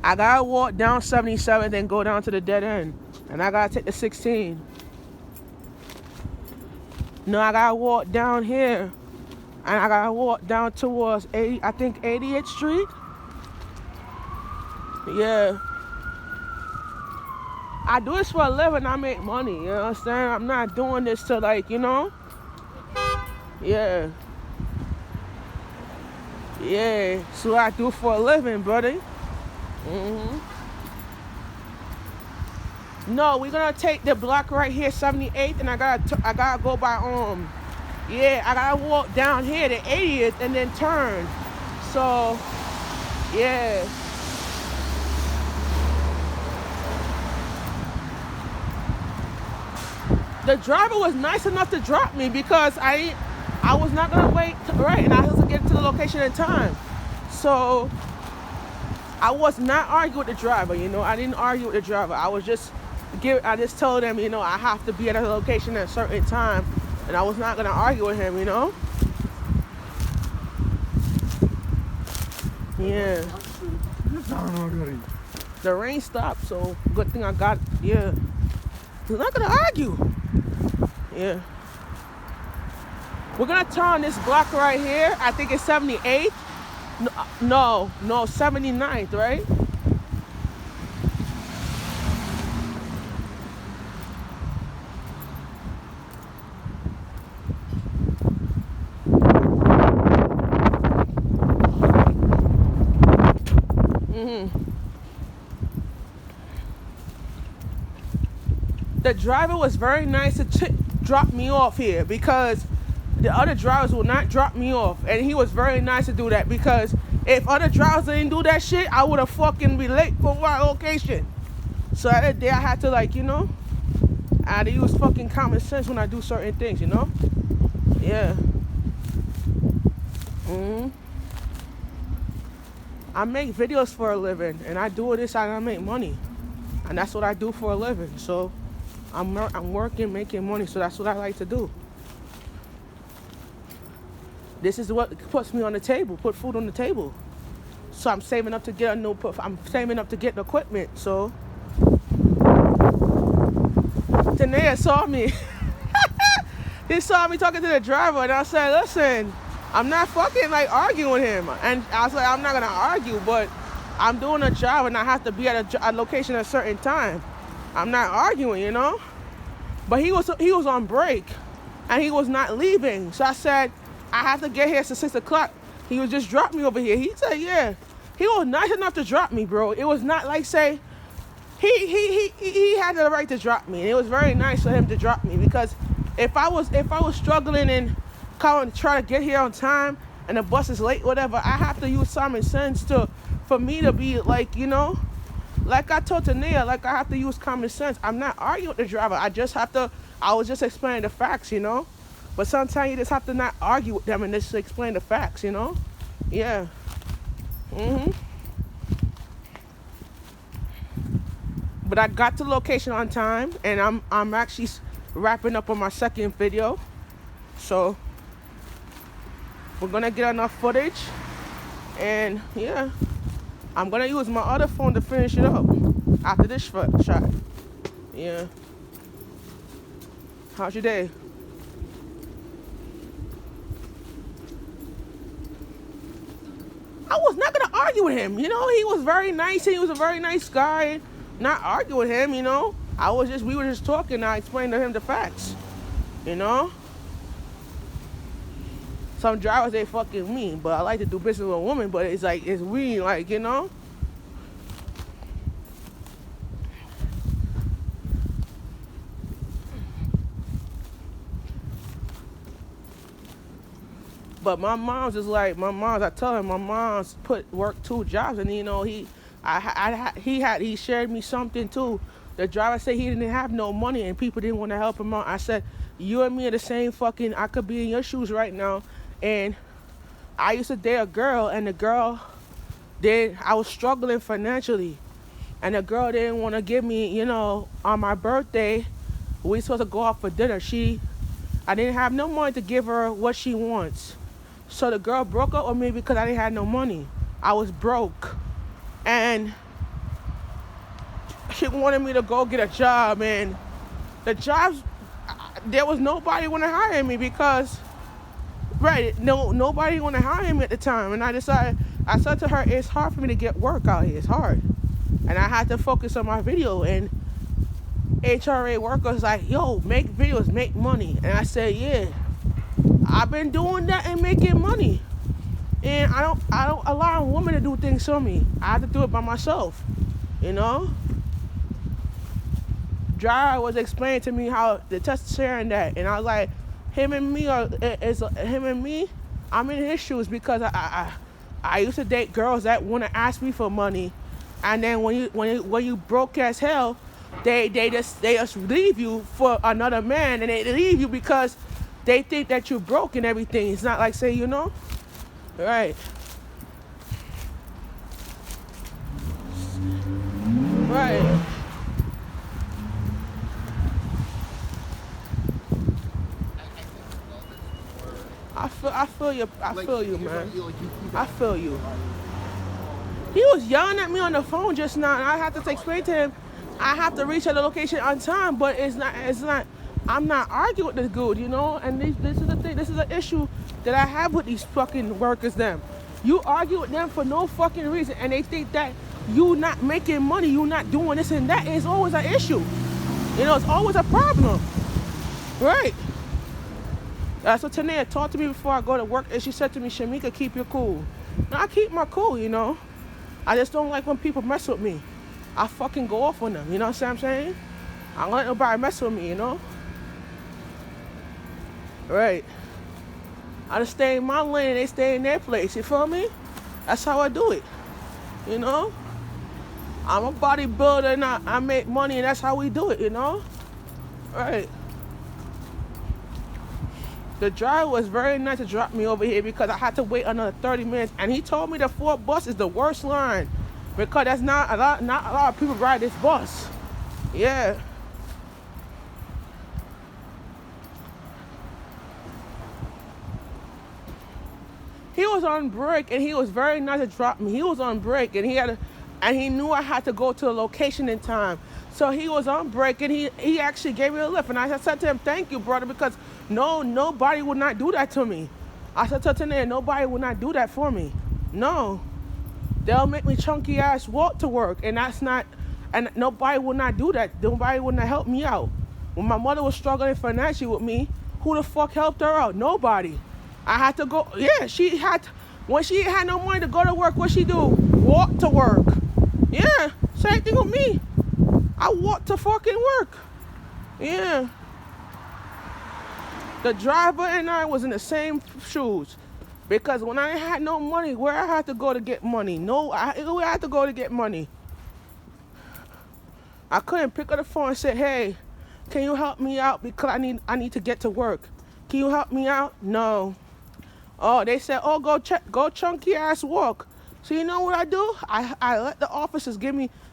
I gotta walk down 77, then go down to the dead end. And I gotta take the 16. No, I gotta walk down here. And I gotta walk down towards 80, I think 80th Street. Yeah. I do this for a living, I make money, you know what I'm saying? I'm not doing this to like, you know? Yeah. Yeah. So I do for a living, buddy. No, we're gonna take the block right here, 78th, and I gotta go by yeah, I gotta walk down here to 80th and then turn. So yeah. The driver was nice enough to drop me because I was not gonna wait right, and I was to get to the location in time. So I was not arguing with the driver, you know. I didn't argue with the driver. I just told him, you know, I have to be at a location at a certain time, and I was not gonna argue with him, you know. Yeah. The rain stopped, so good thing I got. Yeah. We're not gonna argue. Yeah. We're gonna turn this block right here. I think it's 78th. No, 79th, right? The driver was very nice to drop me off here because the other drivers will not drop me off, and he was very nice to do that because if other drivers didn't do that shit, I would have fucking be late for my location. So that day I had to, like, you know, I had to use fucking common sense when I do certain things, you know. Yeah. I make videos for a living, and I do this and I make money, and that's what I do for a living. So I'm working, making money, so that's what I like to do. This is what puts me on the table, put food on the table. So I'm saving up to get I'm saving up to get the equipment. So Tanea saw me. He saw me talking to the driver, and I said, listen, I'm not fucking like arguing with him. And I was like, I'm not gonna argue, but I'm doing a job and I have to be at a location at a certain time. I'm not arguing, you know? But he was on break and he was not leaving. So I said, I have to get here to 6 o'clock. He was just drop me over here. He said, yeah. He was nice enough to drop me, bro. It was not like, say, he had the right to drop me. And it was very nice for him to drop me because if I was struggling and trying to get here on time and the bus is late, whatever, I have to use common sense for me to be like, you know, like I told Tania, like I have to use common sense. I'm not arguing with the driver. I was just explaining the facts, you know. But sometimes you just have to not argue with them and just explain the facts, you know. Yeah. But I got to the location on time, and I'm actually wrapping up on my second video. So we're gonna get enough footage, and yeah, I'm gonna use my other phone to finish it up after this shot. Yeah. How's your day? I was not gonna argue with him, you know. He was very nice, and he was a very nice guy. Not argue with him, you know. We were just talking. I explained to him the facts, you know. Some drivers, they fucking mean, but I like to do business with a woman, but it's like, it's weird, like, you know. But I tell him my mom's worked 2 jobs, and you know, he shared me something too. The driver said he didn't have no money and people didn't want to help him out. I said, you and me are the same fucking, I could be in your shoes right now. And I used to date a girl, and I was struggling financially. And the girl didn't want to give me, you know, on my birthday, we supposed to go out for dinner. I didn't have no money to give her what she wants. So the girl broke up with me because I didn't have no money. I was broke. And she wanted me to go get a job, and the jobs, there was nobody want to hire me because, right, nobody want to hire me at the time. And I said to her, it's hard for me to get work out here. It's hard. And I had to focus on my video. And HRA workers like, yo, make videos, make money. And I said, yeah, I've been doing that and making money. And I don't allow women to do things for me. I have to do it by myself, you know? Dry was explaining to me how the test sharing that, and I was like, him and me, I'm in his shoes because I used to date girls that want to ask me for money, and then when you broke as hell, they just leave you for another man, and they leave you because they think that you're broke and everything. It's not like, say, you know, right? Right. I feel you, man. I feel you. He was yelling at me on the phone just now, and I have to explain to him, I have to reach at the location on time, but it's not, I'm not arguing with this dude, you know? And this is the thing, this is an issue that I have with these fucking workers, them. You argue with them for no fucking reason, and they think that you not making money, you not doing this and that. It's always an issue. You know, it's always a problem. Right. So Tanea talked to me before I go to work, and she said to me, Shamika, keep your cool. Now, I keep my cool, you know. I just don't like when people mess with me. I fucking go off on them, you know what I'm saying? I don't let nobody mess with me, you know? Right. I just stay in my lane and they stay in their place, you feel me? That's how I do it, you know? I'm a bodybuilder and I make money, and that's how we do it, you know? Right. The driver was very nice to drop me over here because I had to wait another 30 minutes. And he told me the Fort bus is the worst line because that's not a lot of people ride this bus. Yeah. He was on break and he was very nice to drop me. He was on break and he knew I had to go to the location in time. So he was on break and he actually gave me a lift. And I said to him, thank you, brother, because nobody would not do that to me. I said to him, nobody would not do that for me. No. They'll make me chunky ass walk to work, and nobody would not do that. Nobody would not help me out. When my mother was struggling financially with me, who the fuck helped her out? Nobody. I had to go, yeah, when she had no money to go to work, what she do? Walk to work. Yeah, same thing with me. I walked to fucking work. Yeah. The driver and I was in the same shoes. Because when I had no money, where I had to go to get money? Where I had to go to get money? I couldn't pick up the phone and say, hey, can you help me out because I need to get to work? Can you help me out? No. Oh, they said, oh, go chunky ass walk. So you know what I do? I let the officers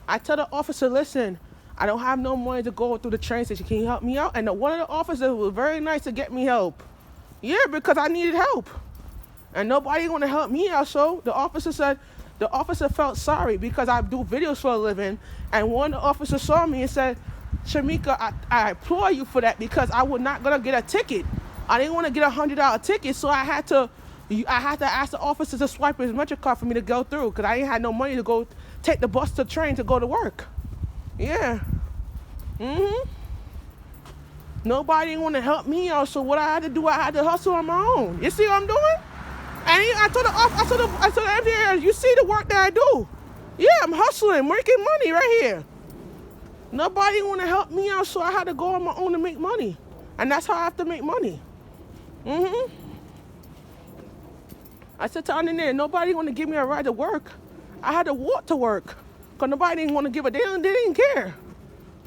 I tell the officer, listen, I don't have no money to go through the train station. Can you help me out? And one of the officers was very nice to get me help. Yeah, because I needed help. And nobody want to help me out. So the officer felt sorry because I do videos for a living. And one of the officers saw me and said, Shamika, I implore you for that because I was not going to get a ticket. I didn't want to get a $100 ticket. So I had to ask the officer to swipe his Metro card for me to go through because I didn't have no money to go take the bus to train to go to work. Yeah. Nobody want to help me out, so what I had to do, I had to hustle on my own. You see what I'm doing? And I told the engineer, you see the work that I do? Yeah, I'm hustling, making money right here. Nobody want to help me out, so I had to go on my own to make money. And that's how I have to make money. I said to the engineer, nobody want to give me a ride to work. I had to walk to work. Because nobody didn't want to give a damn. They didn't care.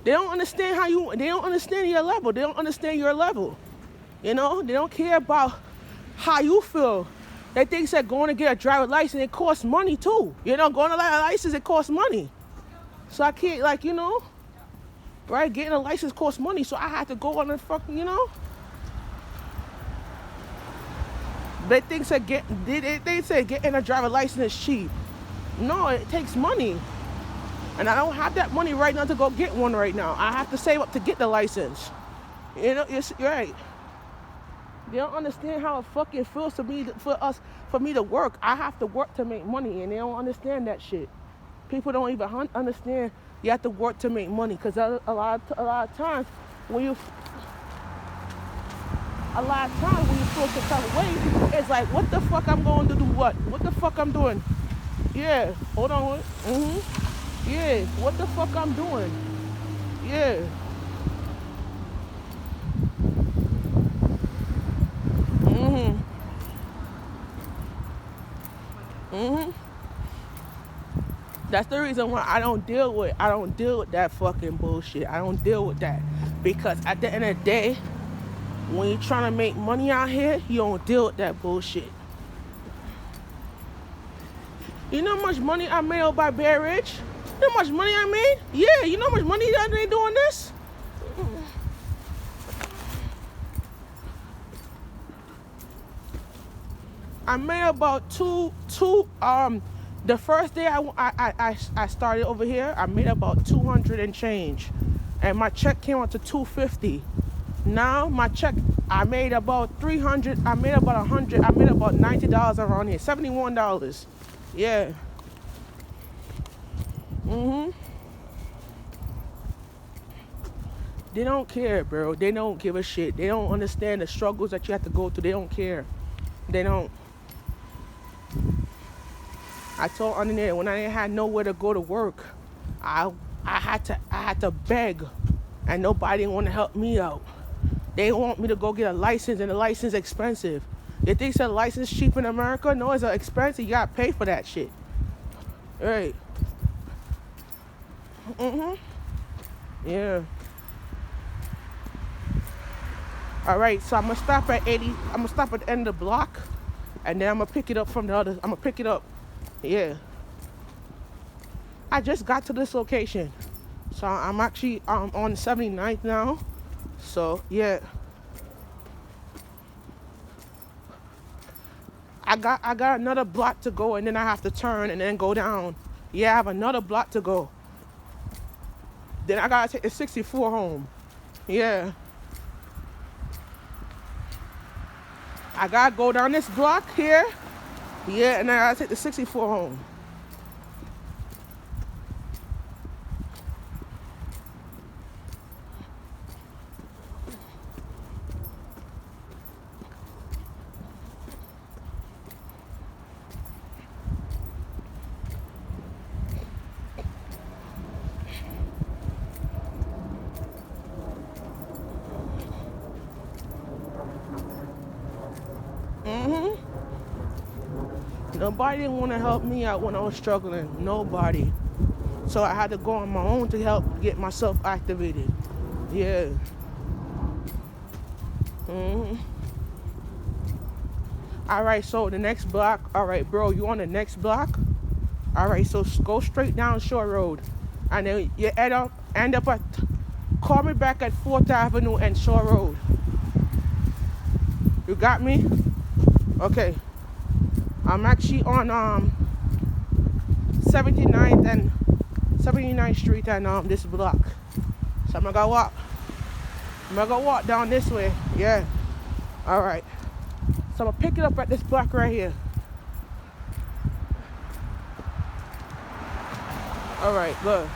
They don't understand they don't understand your level. They don't understand your level. You know, they don't care about how you feel. They think that going to get a driver's license, it costs money too. You know, going to get a license, it costs money. So I can't, right, getting a license costs money. So I had to go on and fucking, They think that getting a driver's license is cheap. No, it takes money. And I don't have that money right now to go get one right now. I have to save up to get the license. You know, you're right. They don't understand how it fucking feels to me, for me to work. I have to work to make money, and they don't understand that shit. People don't even understand you have to work to make money, because a lot of times when you feel some type of way, it's like, what the fuck I'm going to do? What the fuck I'm doing? Yeah, hold on. Yeah, what the fuck I'm doing? Yeah. That's the reason why I don't deal with that fucking bullshit. I don't deal with that. Because at the end of the day, when you're trying to make money out here, you don't deal with that bullshit. You know how much money I made out by Bear Ridge? You know how much money I made? Yeah, you know how much money that they doing this? I made about the first day I started over here, I made about 200 and change. And my check came out to 250. Now my check, I made about 300, I made about 100, I made about $90 around here, $71. Yeah. They don't care, bro. They don't give a shit. They don't understand the struggles that you have to go through. They don't care. They don't. I told on there when I had nowhere to go to work, I had to beg, and nobody didn't want to help me out. They want me to go get a license, and the license expensive. They think the license cheap in America? No, it's expensive. You gotta pay for that shit. Right. Yeah. All right, so I'm gonna stop at 80. I'm gonna stop at the end of the block, and then I'm gonna pick it up from the other. I'm gonna pick it up. Yeah. I just got to this location, so I'm actually on 79th now. So yeah. I got another block to go, and then I have to turn and then go down. Yeah, I have another block to go. Then I gotta take the 64 home. Yeah. I gotta go down this block here. Yeah, and then I gotta take the 64 home. Nobody didn't want to help me out when I was struggling. Nobody. So I had to go on my own to help get myself activated. Yeah. All right, so the next block. All right, bro, you on the next block? All right, so go straight down Shore Road. And then you end up at, call me back at 4th Avenue and Shore Road. You got me? Okay. I'm actually on 79th Street and this block. So I'm gonna walk down this way. Yeah. All right. So I'm gonna pick it up at this block right here. All right, good.